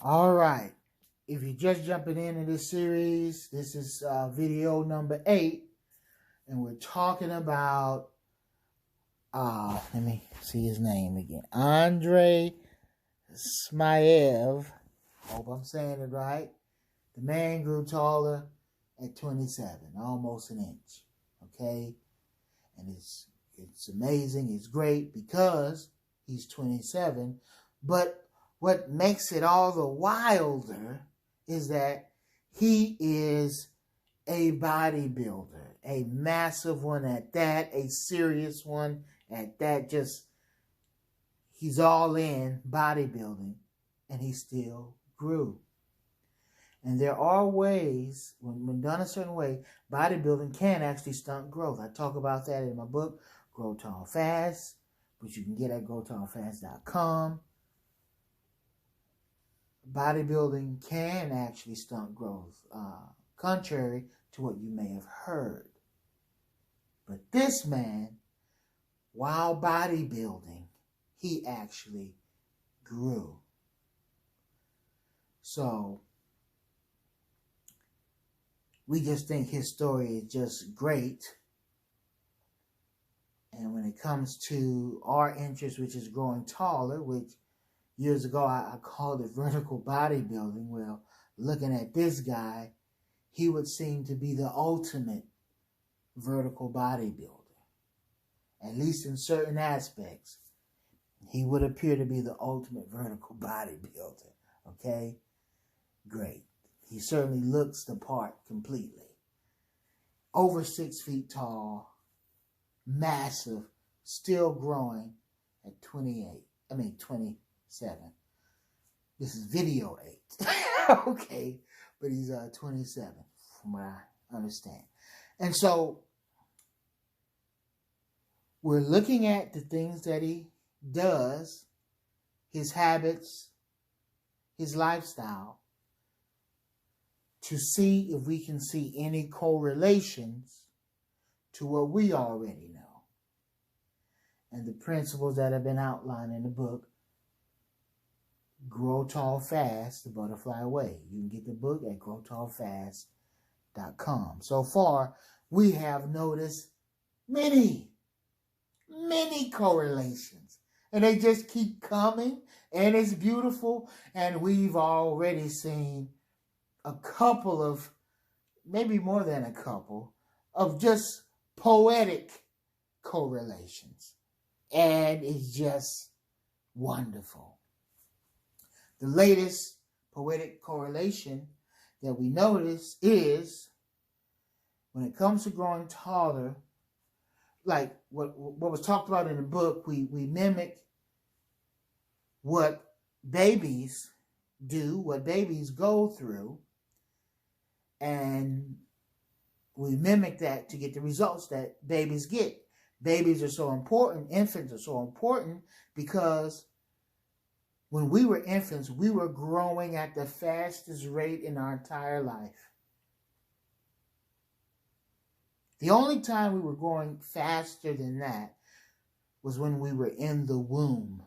All right. If you're just jumping into this series, this is video number 8, and we're talking about, let me see his name again. Andrey Smaev. Hope I'm saying it right. The man grew taller at 27, almost an inch. Okay? And it's amazing. It's great because he's 27. But what makes it all the wilder is that he is a bodybuilder, a massive one at that, a serious one at that. Just, he's all in bodybuilding, and he still grew. And there are ways, when done a certain way, bodybuilding can actually stunt growth. I talk about that in my book, Grow Tall Fast, which you can get at growtallfast.com. Bodybuilding can actually stunt growth, contrary to what you may have heard. But this man, while bodybuilding, he actually grew. So we just think his story is just great. And when it comes to our interest, which is growing taller, which years ago I called it vertical bodybuilding, well, looking at this guy, he would seem to be the ultimate vertical bodybuilder. At least in certain aspects, he would appear to be the ultimate vertical bodybuilder. Okay? Great. He certainly looks the part completely. Over 6 feet tall, massive, still growing at 27. This is video 8. Okay, but he's 27 from what I understand. And so we're looking at the things that he does, his habits, his lifestyle, to see if we can see any correlations to what we already know. And the principles that have been outlined in the book, Grow Tall Fast, The Butterfly Way. You can get the book at growtallfast.com. So far, we have noticed many correlations. And they just keep coming, and it's beautiful. And we've already seen a couple of, maybe more than a couple, of just poetic correlations. And it's just wonderful. The latest poetic correlation that we notice is when it comes to growing taller, like what was talked about in the book, we mimic what babies do, what babies go through, and we mimic that to get the results that babies get. Babies are so important, infants are so important, because when we were infants, we were growing at the fastest rate in our entire life. The only time we were growing faster than that was when we were in the womb.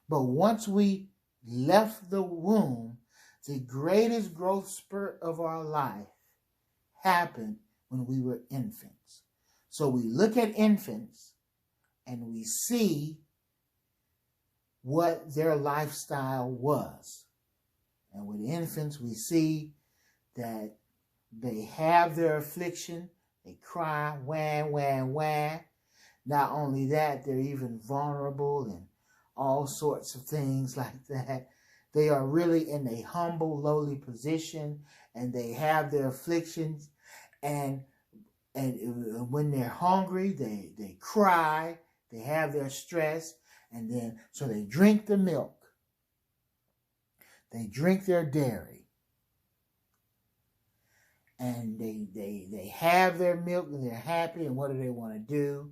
But once we left the womb, the greatest growth spurt of our life happened when we were infants. So we look at infants and we see what their lifestyle was. And with infants, we see that they have their affliction. They cry, wah. Not only that, they're even vulnerable and all sorts of things like that. They are really in a humble, lowly position, and they have their afflictions. And when they're hungry, they cry. They have their stress. And then, so they drink the milk. They drink their dairy. And they have their milk and they're happy. And what do they want to do?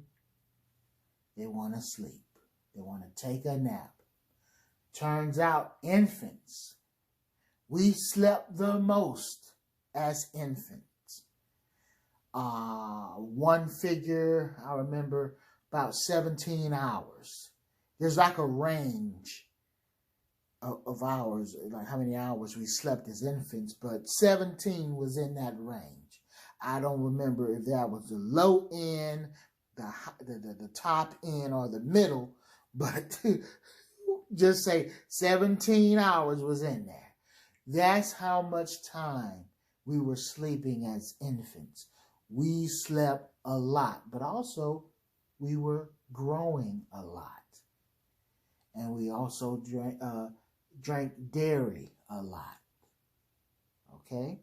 They want to sleep. They want to take a nap. Turns out, infants, we slept the most as infants. One figure, I remember, about 17 hours. There's like a range of hours, like how many hours we slept as infants, but 17 was in that range. I don't remember if that was the low end, the top end, or the middle, but just say 17 hours was in there. That's how much time we were sleeping as infants. We slept a lot, but also we were growing a lot. And we also drank dairy a lot. Okay?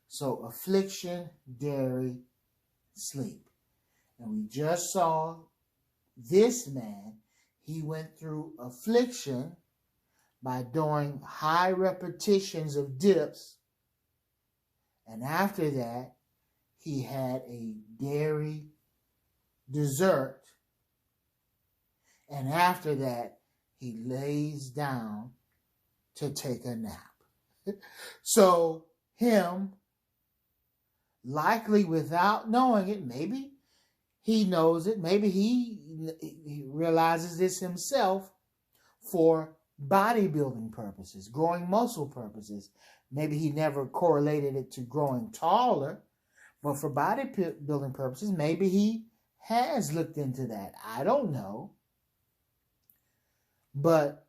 So affliction, dairy, sleep. And we just saw this man, he went through affliction by doing high repetitions of dips. And after that, he had a dairy dessert. And after that, he lays down to take a nap. So him, likely without knowing it, maybe he knows it, maybe he realizes this himself for bodybuilding purposes, growing muscle purposes. Maybe he never correlated it to growing taller, but for bodybuilding purposes, maybe he has looked into that. I don't know. But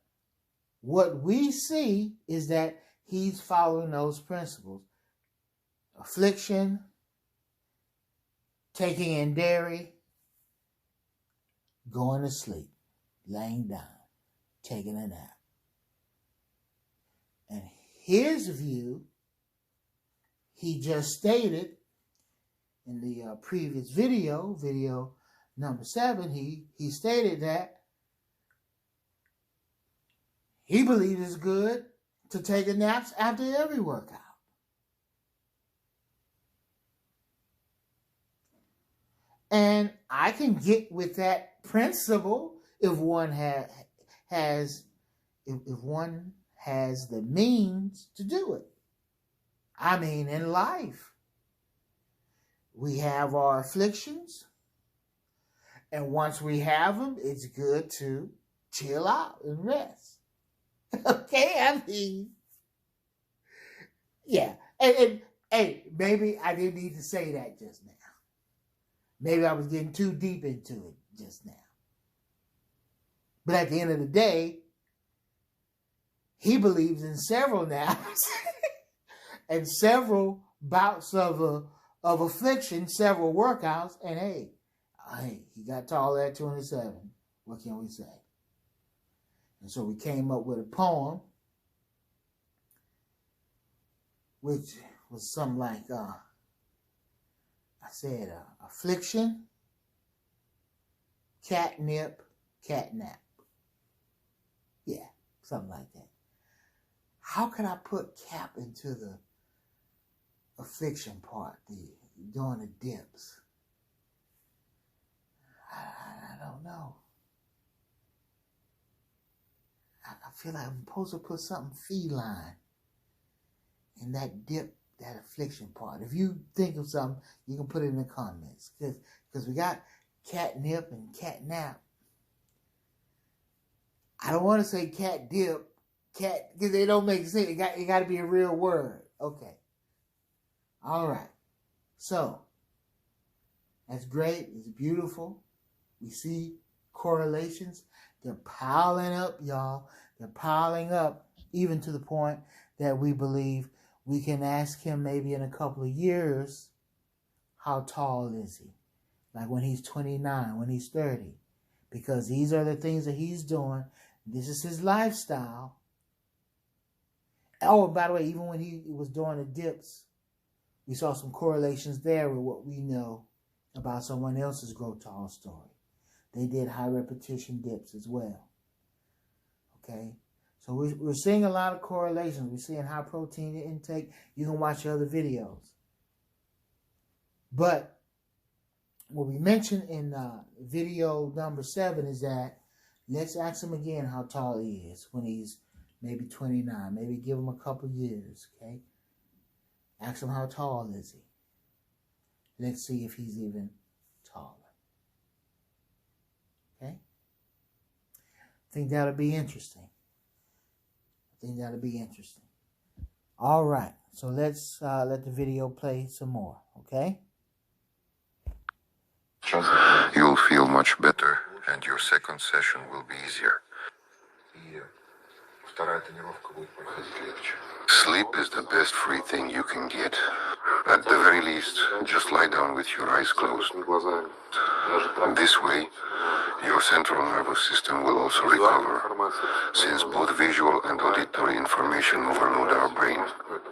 what we see is that he's following those principles. Affliction, taking in dairy, going to sleep, laying down, taking a nap. And his view, he just stated in the previous video number 7, he stated that he believes it's good to take a nap after every workout. And I can get with that principle if one has the means to do it. I mean, in life, we have our afflictions, and once we have them, it's good to chill out and rest. Okay, I mean, yeah. And hey, maybe I didn't need to say that just now. Maybe I was getting too deep into it just now. But at the end of the day, he believes in several naps and several bouts of affliction, several workouts, and hey, he got tall at 27. What can we say? And so we came up with a poem, which was something like, I said, affliction, catnip, catnap. Yeah, something like that. How could I put cap into the affliction part, doing the dips? I don't know. I feel like I'm supposed to put something feline in that dip, that affliction part. If you think of something, you can put it in the comments. Because we got catnip and catnap. I don't want to say cat dip, because they don't make sense. It got to be a real word. Okay. All right. So, that's great. It's beautiful. We see correlations. They're piling up, y'all. They're piling up, even to the point that we believe we can ask him maybe in a couple of years, how tall is he? Like when he's 29, when he's 30. Because these are the things that he's doing. This is his lifestyle. Oh, by the way, even when he was doing the dips, we saw some correlations there with what we know about someone else's grow tall story. They did high repetition dips as well. Okay? So we're seeing a lot of correlations. We're seeing high protein intake. You can watch other videos. But what we mentioned in video number 7 is that let's ask him again how tall he is when he's maybe 29. Maybe give him a couple years, okay? Ask him how tall is he. Let's see if he's even taller. Okay? I think that'll be interesting. think that'll be interesting. All right, so let's let the video play some more, okay? You'll feel much better, and your second session will be easier. Sleep is the best free thing you can get. At the very least, just lie down with your eyes closed. This way, your central nervous system will also recover, since both visual and auditory information overload our brain.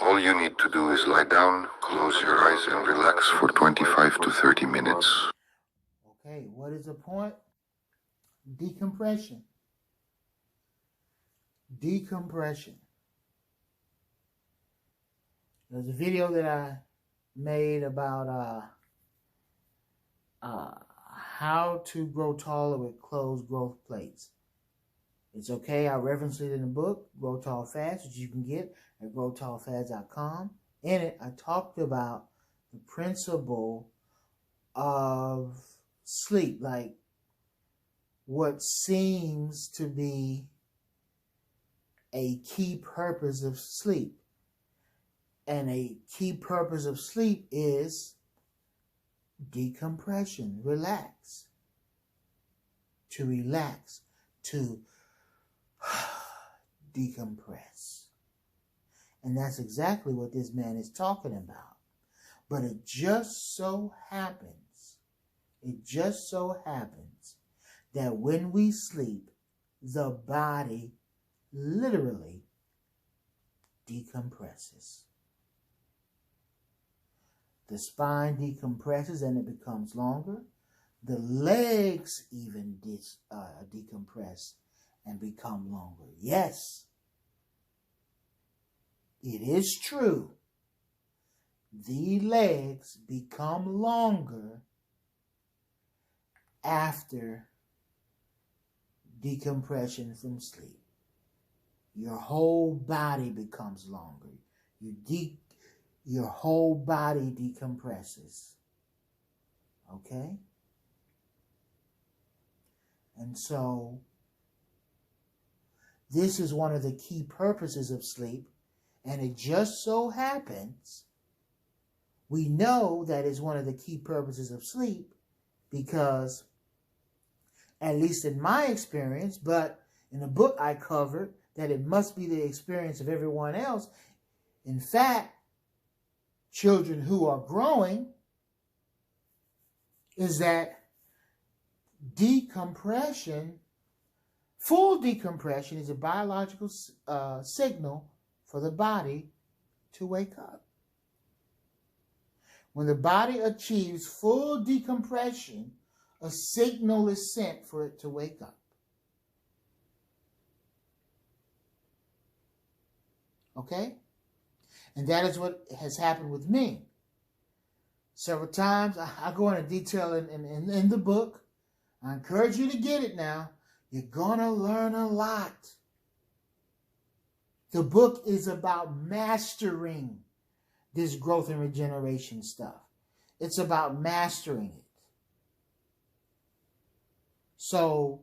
All you need to do is lie down, close your eyes, and relax for 25 to 30 minutes. Okay, what is the point? Decompression. Decompression. There's a video that I made about how to grow taller with closed growth plates. It's okay. I referenced it in the book, Grow Tall Fast, which you can get at growtallfast.com. In it, I talked about the principle of sleep, like what seems to be a key purpose of sleep. And a key purpose of sleep is decompression, relax. To relax, to decompress. And that's exactly what this man is talking about. But it just so happens that when we sleep, the body literally decompresses. The spine decompresses and it becomes longer. The legs even decompress and become longer. Yes, it is true. The legs become longer after decompression from sleep. Your whole body becomes longer. Your whole body decompresses. Okay? And so, this is one of the key purposes of sleep. And it just so happens, we know that is one of the key purposes of sleep because, at least in my experience, but in the book I covered, that it must be the experience of everyone else. In fact, children who are growing, is that decompression, full decompression, is a biological signal for the body to wake up. When the body achieves full decompression, a signal is sent for it to wake up. Okay? And that is what has happened with me. Several times, I go into detail in the book. I encourage you to get it now. You're going to learn a lot. The book is about mastering this growth and regeneration stuff. It's about mastering it. So,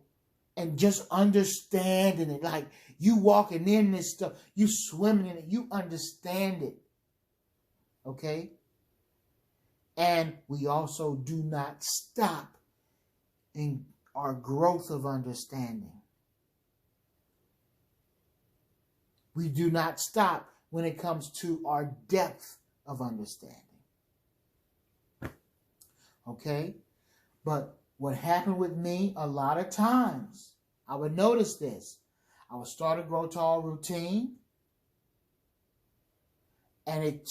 and just understanding it. Like, you walking in this stuff, you swimming in it, you understand it. Okay? And we also do not stop in our growth of understanding. We do not stop when it comes to our depth of understanding. Okay? But what happened with me a lot of times, I would notice this. I would start a Grow Tall routine, and it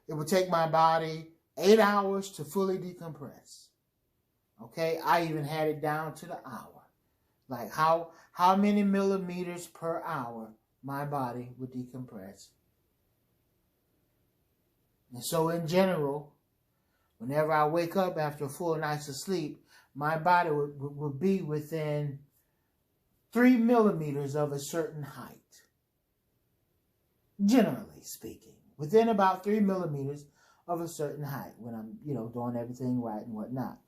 would take my body 8 hours to fully decompress. Okay, I even had it down to the hour. Like how many millimeters per hour my body would decompress. And so in general, whenever I wake up after a full night's of sleep, my body would be within 3 millimeters of a certain height. Generally speaking, within about 3 millimeters of a certain height when I'm, doing everything right and whatnot.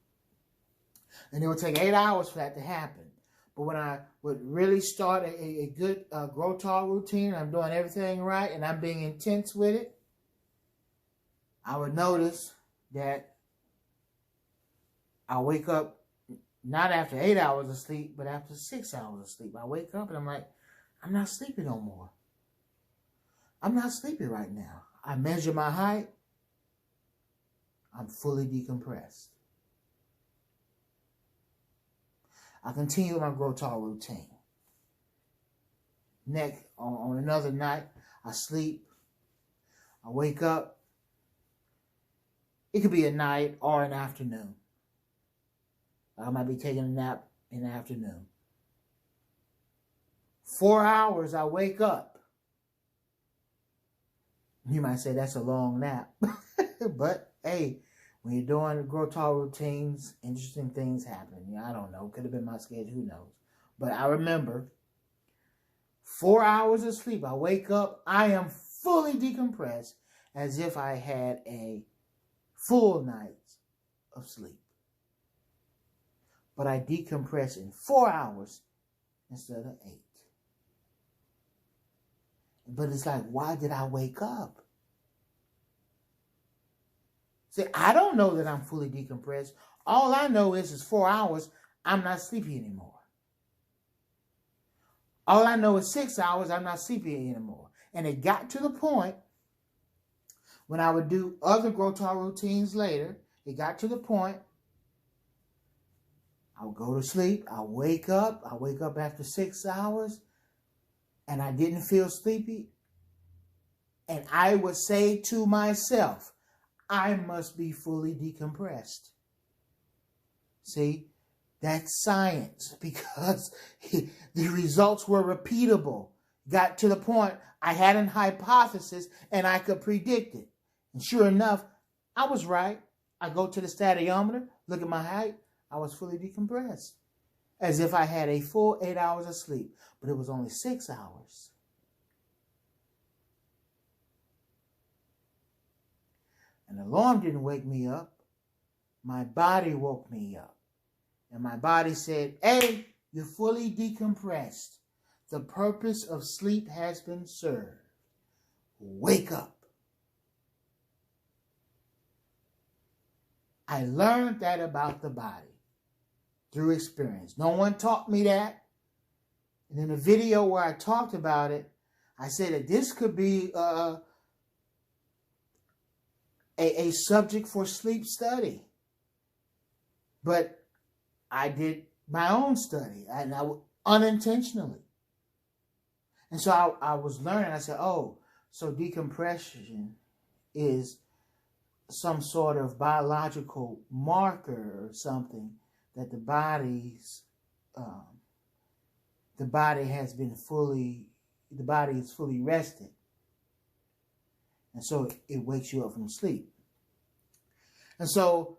And it would take 8 hours for that to happen. But when I would really start a good grow tall routine, I'm doing everything right, and I'm being intense with it, I would notice that I wake up not after 8 hours of sleep, but after 6 hours of sleep. I wake up and I'm like, I'm not sleepy no more. I'm not sleepy right now. I measure my height. I'm fully decompressed. I continue with my grow tall routine. Next, on another night, I sleep. I wake up. It could be a night or an afternoon. I might be taking a nap in the afternoon. 4 hours, I wake up. You might say that's a long nap. But, hey, when you're doing grow tall routines, interesting things happen. I don't know. Could have been my schedule. Who knows? But I remember 4 hours of sleep. I wake up. I am fully decompressed as if I had a full night of sleep. But I decompress in 4 hours instead of 8. But it's like, why did I wake up? See, I don't know that I'm fully decompressed. All I know is 4 hours, I'm not sleepy anymore. All I know is 6 hours, I'm not sleepy anymore. And it got to the point when I would do other grow tall routines later, it got to the point I would go to sleep, I wake up after 6 hours, and I didn't feel sleepy. And I would say to myself, I must be fully decompressed. See, that's science, because the results were repeatable. Got to the point I had an hypothesis and I could predict it. And sure enough, I was right. I go to the stadiometer, look at my height, I was fully decompressed. As if I had a full 8 hours of sleep, but it was only 6 hours. An alarm didn't wake me up. My body woke me up. And my body said, hey, you're fully decompressed. The purpose of sleep has been served. Wake up. I learned that about the body through experience. No one taught me that. And in the video where I talked about it, I said that this could be a subject for sleep study. But I did my own study, and I unintentionally. And so I was learning. I said, oh, so decompression is some sort of biological marker or something that the body is fully rested. And so it wakes you up from sleep. And so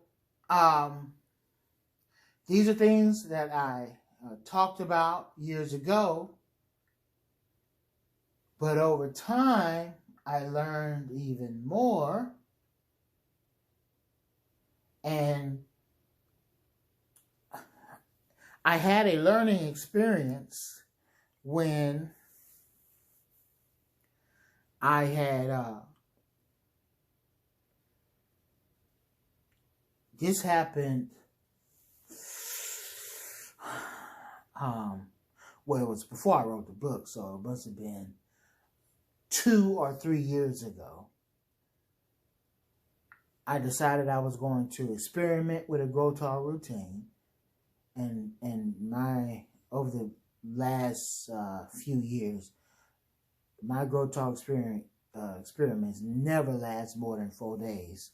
these are things that I talked about years ago. But over time, I learned even more. And I had a learning experience when I had this happened. Well, it was before I wrote the book, so it must have been 2 or 3 years ago. I decided I was going to experiment with a grow tall routine, and over the last few years, my grow tall experiments never last more than 4 days.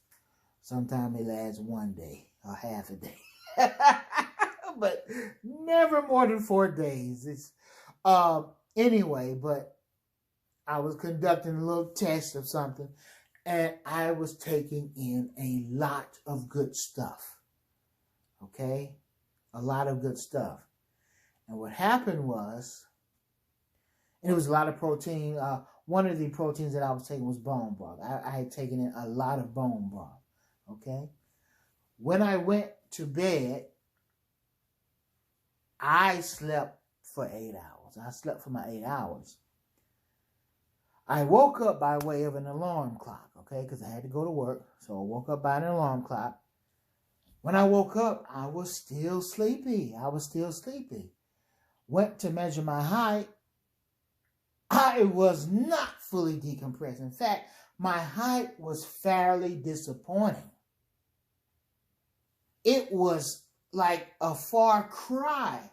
Sometimes they last 1 day or half a day, but never more than 4 days. It's anyway, but I was conducting a little test of something. And I was taking in a lot of good stuff. Okay? A lot of good stuff. And what happened was, and it was a lot of protein. One of the proteins that I was taking was bone broth. I had taken in a lot of bone broth. Okay? When I went to bed, I slept for 8 hours. I slept for my 8 hours. I woke up by way of an alarm clock, okay, because I had to go to work. So I woke up by an alarm clock. When I woke up, I was still sleepy. Went to measure my height. I was not fully decompressed. In fact, my height was fairly disappointing. It was like a far cry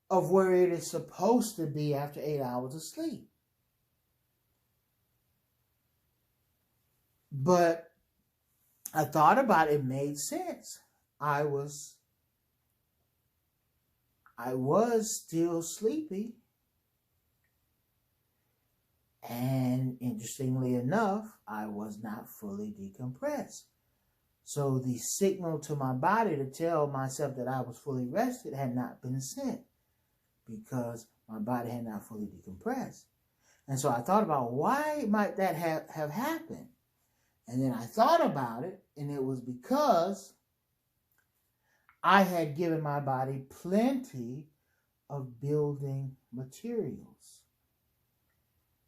of where it is supposed to be after 8 hours of sleep. But I thought about it, it made sense. I was still sleepy. And interestingly enough, I was not fully decompressed. So the signal to my body to tell myself that I was fully rested had not been sent because my body had not fully decompressed. And so I thought about why might that have happened? And then I thought about it, and it was because I had given my body plenty of building materials.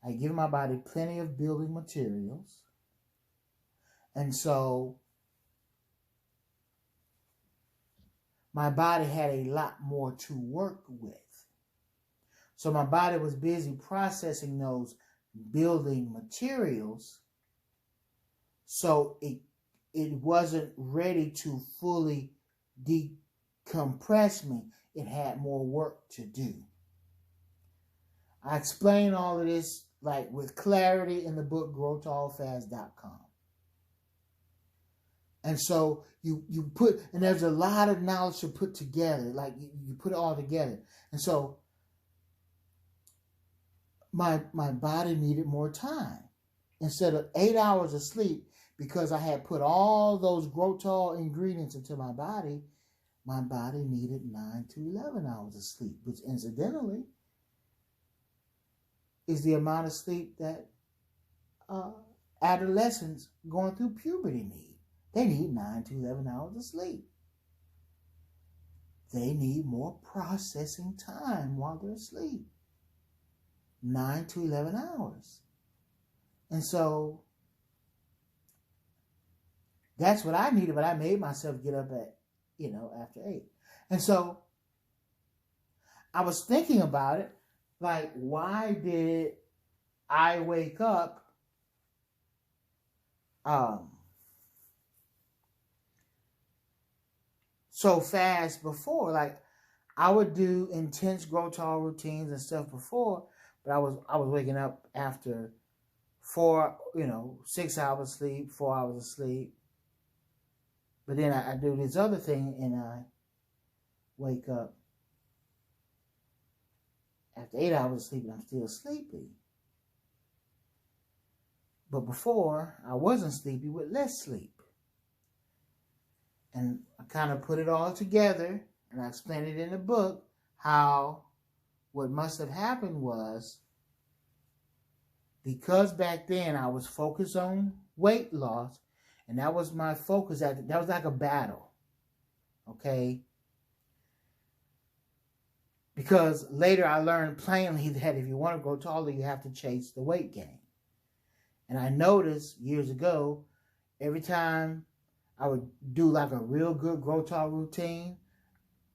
I had given my body plenty of building materials. And so my body had a lot more to work with. So my body was busy processing those building materials. So it wasn't ready to fully decompress me. It had more work to do. I explain all of this like with clarity in the book growtallfast.com. And so you put, and there's a lot of knowledge to put together, like you put it all together. And so my body needed more time. Instead of 8 hours of sleep, because I had put all those Growtall ingredients into my body needed 9 to 11 hours of sleep, which incidentally is the amount of sleep that adolescents going through puberty need. They need 9 to 11 hours of sleep. They need more processing time while they're asleep. 9 to 11 hours. And so that's what I needed, but I made myself get up at, after 8. And so I was thinking about it, like, why did I wake up so fast before? Like, I would do intense Growtall routines and stuff before, but I was waking up after 6 hours sleep, 4 hours of sleep. But then I do this other thing and I wake up after 8 hours of sleep and I'm still sleepy. But before, I wasn't sleepy with less sleep. And I kind of put it all together and I explained it in the book how what must have happened was because back then I was focused on weight loss, and that was my focus. That was like a battle, okay? Because later I learned plainly that if you want to grow taller, you have to chase the weight gain. And I noticed years ago, every time I would do like a real good grow tall routine,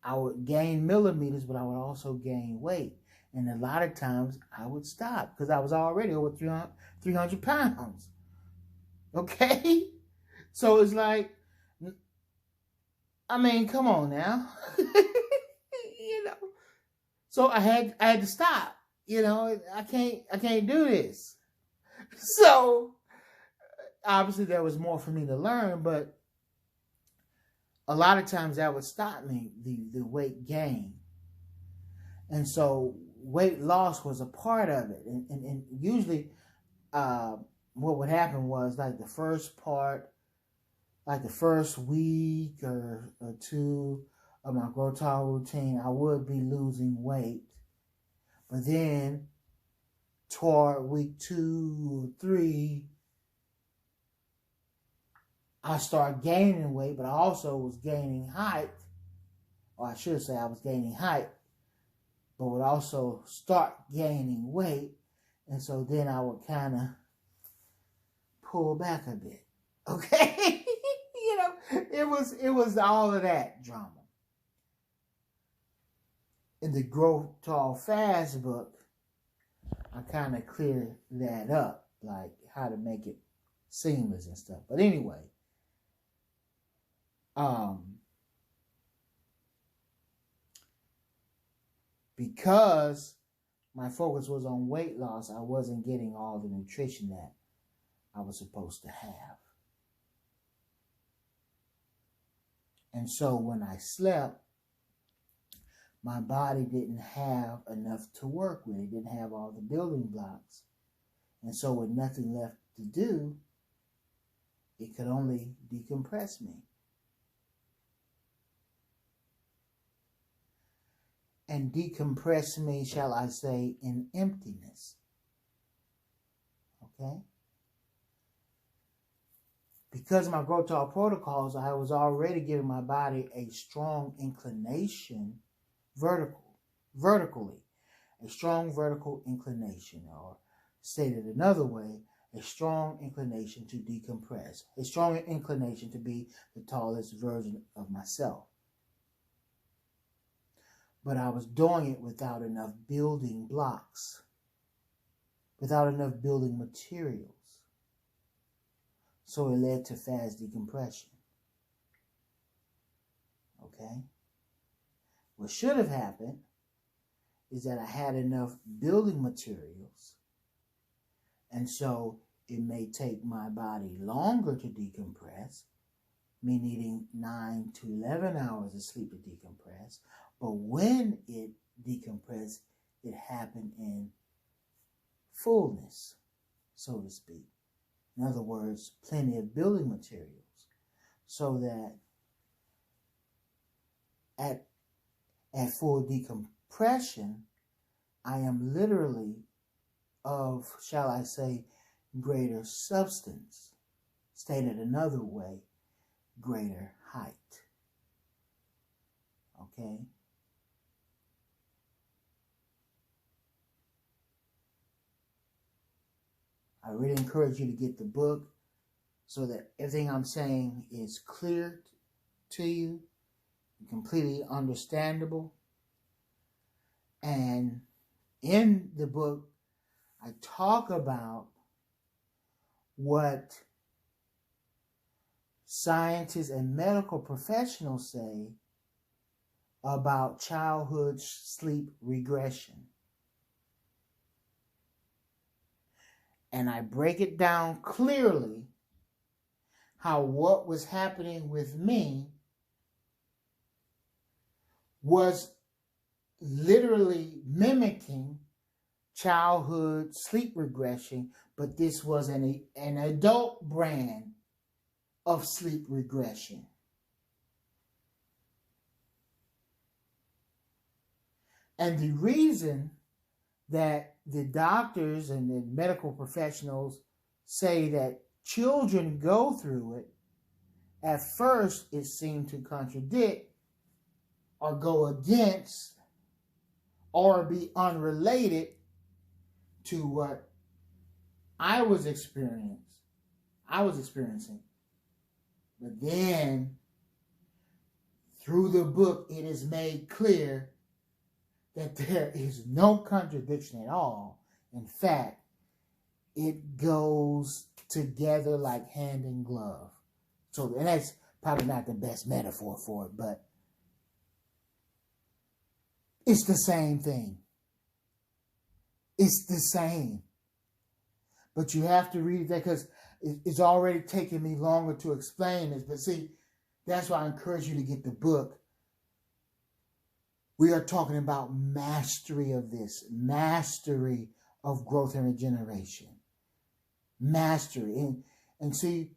I would gain millimeters, but I would also gain weight. And a lot of times I would stop because I was already over 300 pounds. Okay? So it's like, I mean, come on now. So I had to stop. I can't do this. So obviously there was more for me to learn, but a lot of times that would stop me, the weight gain. And so weight loss was a part of it. And usually what would happen was like the first part, like the first week or two of my grow tall routine, I would be losing weight. But then toward week 2 or 3, I started gaining weight, but I also was gaining height. Or I should say I was gaining height. but would also start gaining weight. And so then I would kind of pull back a bit. Okay? You know, it was all of that drama. In the Grow Tall Fast book, I kind of clear that up, like how to make it seamless and stuff. But anyway, because my focus was on weight loss, I wasn't getting all the nutrition that I was supposed to have. And so when I slept, my body didn't have enough to work with. It didn't have all the building blocks. And so with nothing left to do, it could only decompress me. And decompress me, shall I say, in emptiness. Okay? Because of my Grow Tall protocols, I was already giving my body a strong inclination vertically. A strong vertical inclination, or stated another way, a strong inclination to decompress. A strong inclination to be the tallest version of myself. But I was doing it without enough building blocks, without enough building materials. So it led to fast decompression. Okay? What should have happened is that I had enough building materials, and so it may take my body longer to decompress, me needing 9 to 11 hours of sleep to decompress. But when it decompressed, it happened in fullness, so to speak. In other words, plenty of building materials, so that at full decompression, I am literally of, shall I say, greater substance. Stated another way, greater height. Okay? I really encourage you to get the book so that everything I'm saying is clear to you, completely understandable. And in the book, I talk about what scientists and medical professionals say about childhood sleep regression. And I break it down clearly how what was happening with me was literally mimicking childhood sleep regression, but this was an adult brand of sleep regression. And the reason that the doctors and the medical professionals say that children go through it, at first it seemed to contradict or go against or be unrelated to what I was experiencing. But then, through the book, it is made clear that there is no contradiction at all. In fact, it goes together like hand in glove. So, and that's probably not the best metaphor for it, but it's the same thing. It's the same. But you have to read that because it's already taken me longer to explain this. But see, that's why I encourage you to get the book. We are talking about mastery of this, mastery of growth and regeneration. Mastery. And see,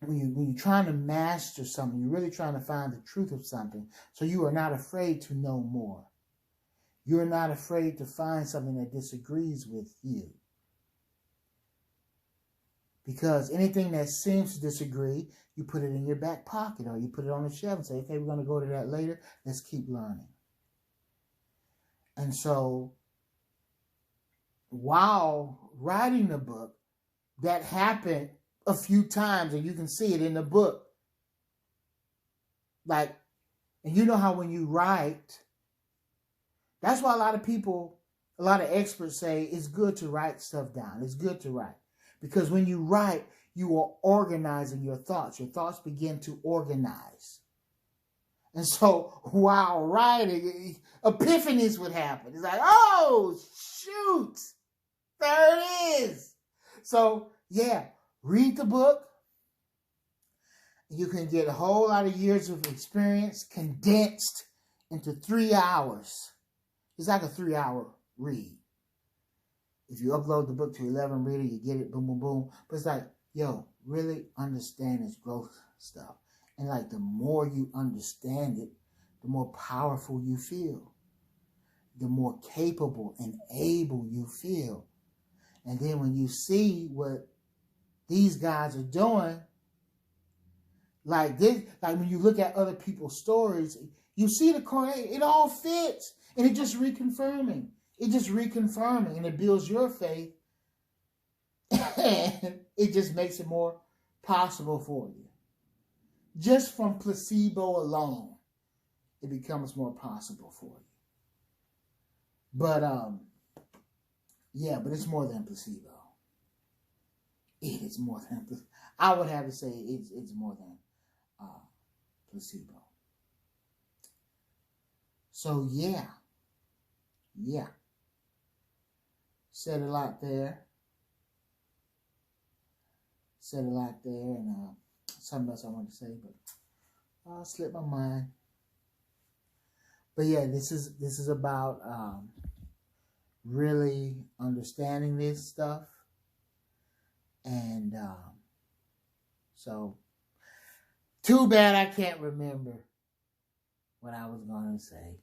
when you're trying to master something, you're really trying to find the truth of something. So you are not afraid to know more. You're not afraid to find something that disagrees with you. Because anything that seems to disagree, you put it in your back pocket or you put it on the shelf and say, okay, we're going to go to that later. Let's keep learning. And so while writing the book, that happened a few times, and you can see it in the book. Like, and you know how when you write, that's why a lot of experts say it's good to write stuff down. It's good to write. Because when you write, you are organizing your thoughts. Your thoughts begin to organize. And so while writing, epiphanies would happen. It's like, oh, shoot, there it is. So, yeah, read the book. You can get a whole lot of years of experience condensed into 3 hours. It's like a 3-hour read. If you upload the book to 11 Reader, you get it, boom, boom, boom. But it's like, yo, really understand this growth stuff. And like the more you understand it, the more powerful you feel. The more capable and able you feel. And then when you see what these guys are doing, like this, like when you look at other people's stories, you see the correlation. It all fits. And it just reconfirming. It just reconfirming. And it builds your faith. And it just makes it more possible for you. Just from placebo alone, it becomes more possible for you. But, yeah, but it's more than placebo. It is more than placebo. I would have to say it's more than placebo. So, yeah. Said a lot there. And something else I wanted to say, but I slipped my mind. But yeah, this is about really understanding this stuff. And so, too bad I can't remember what I was going to say.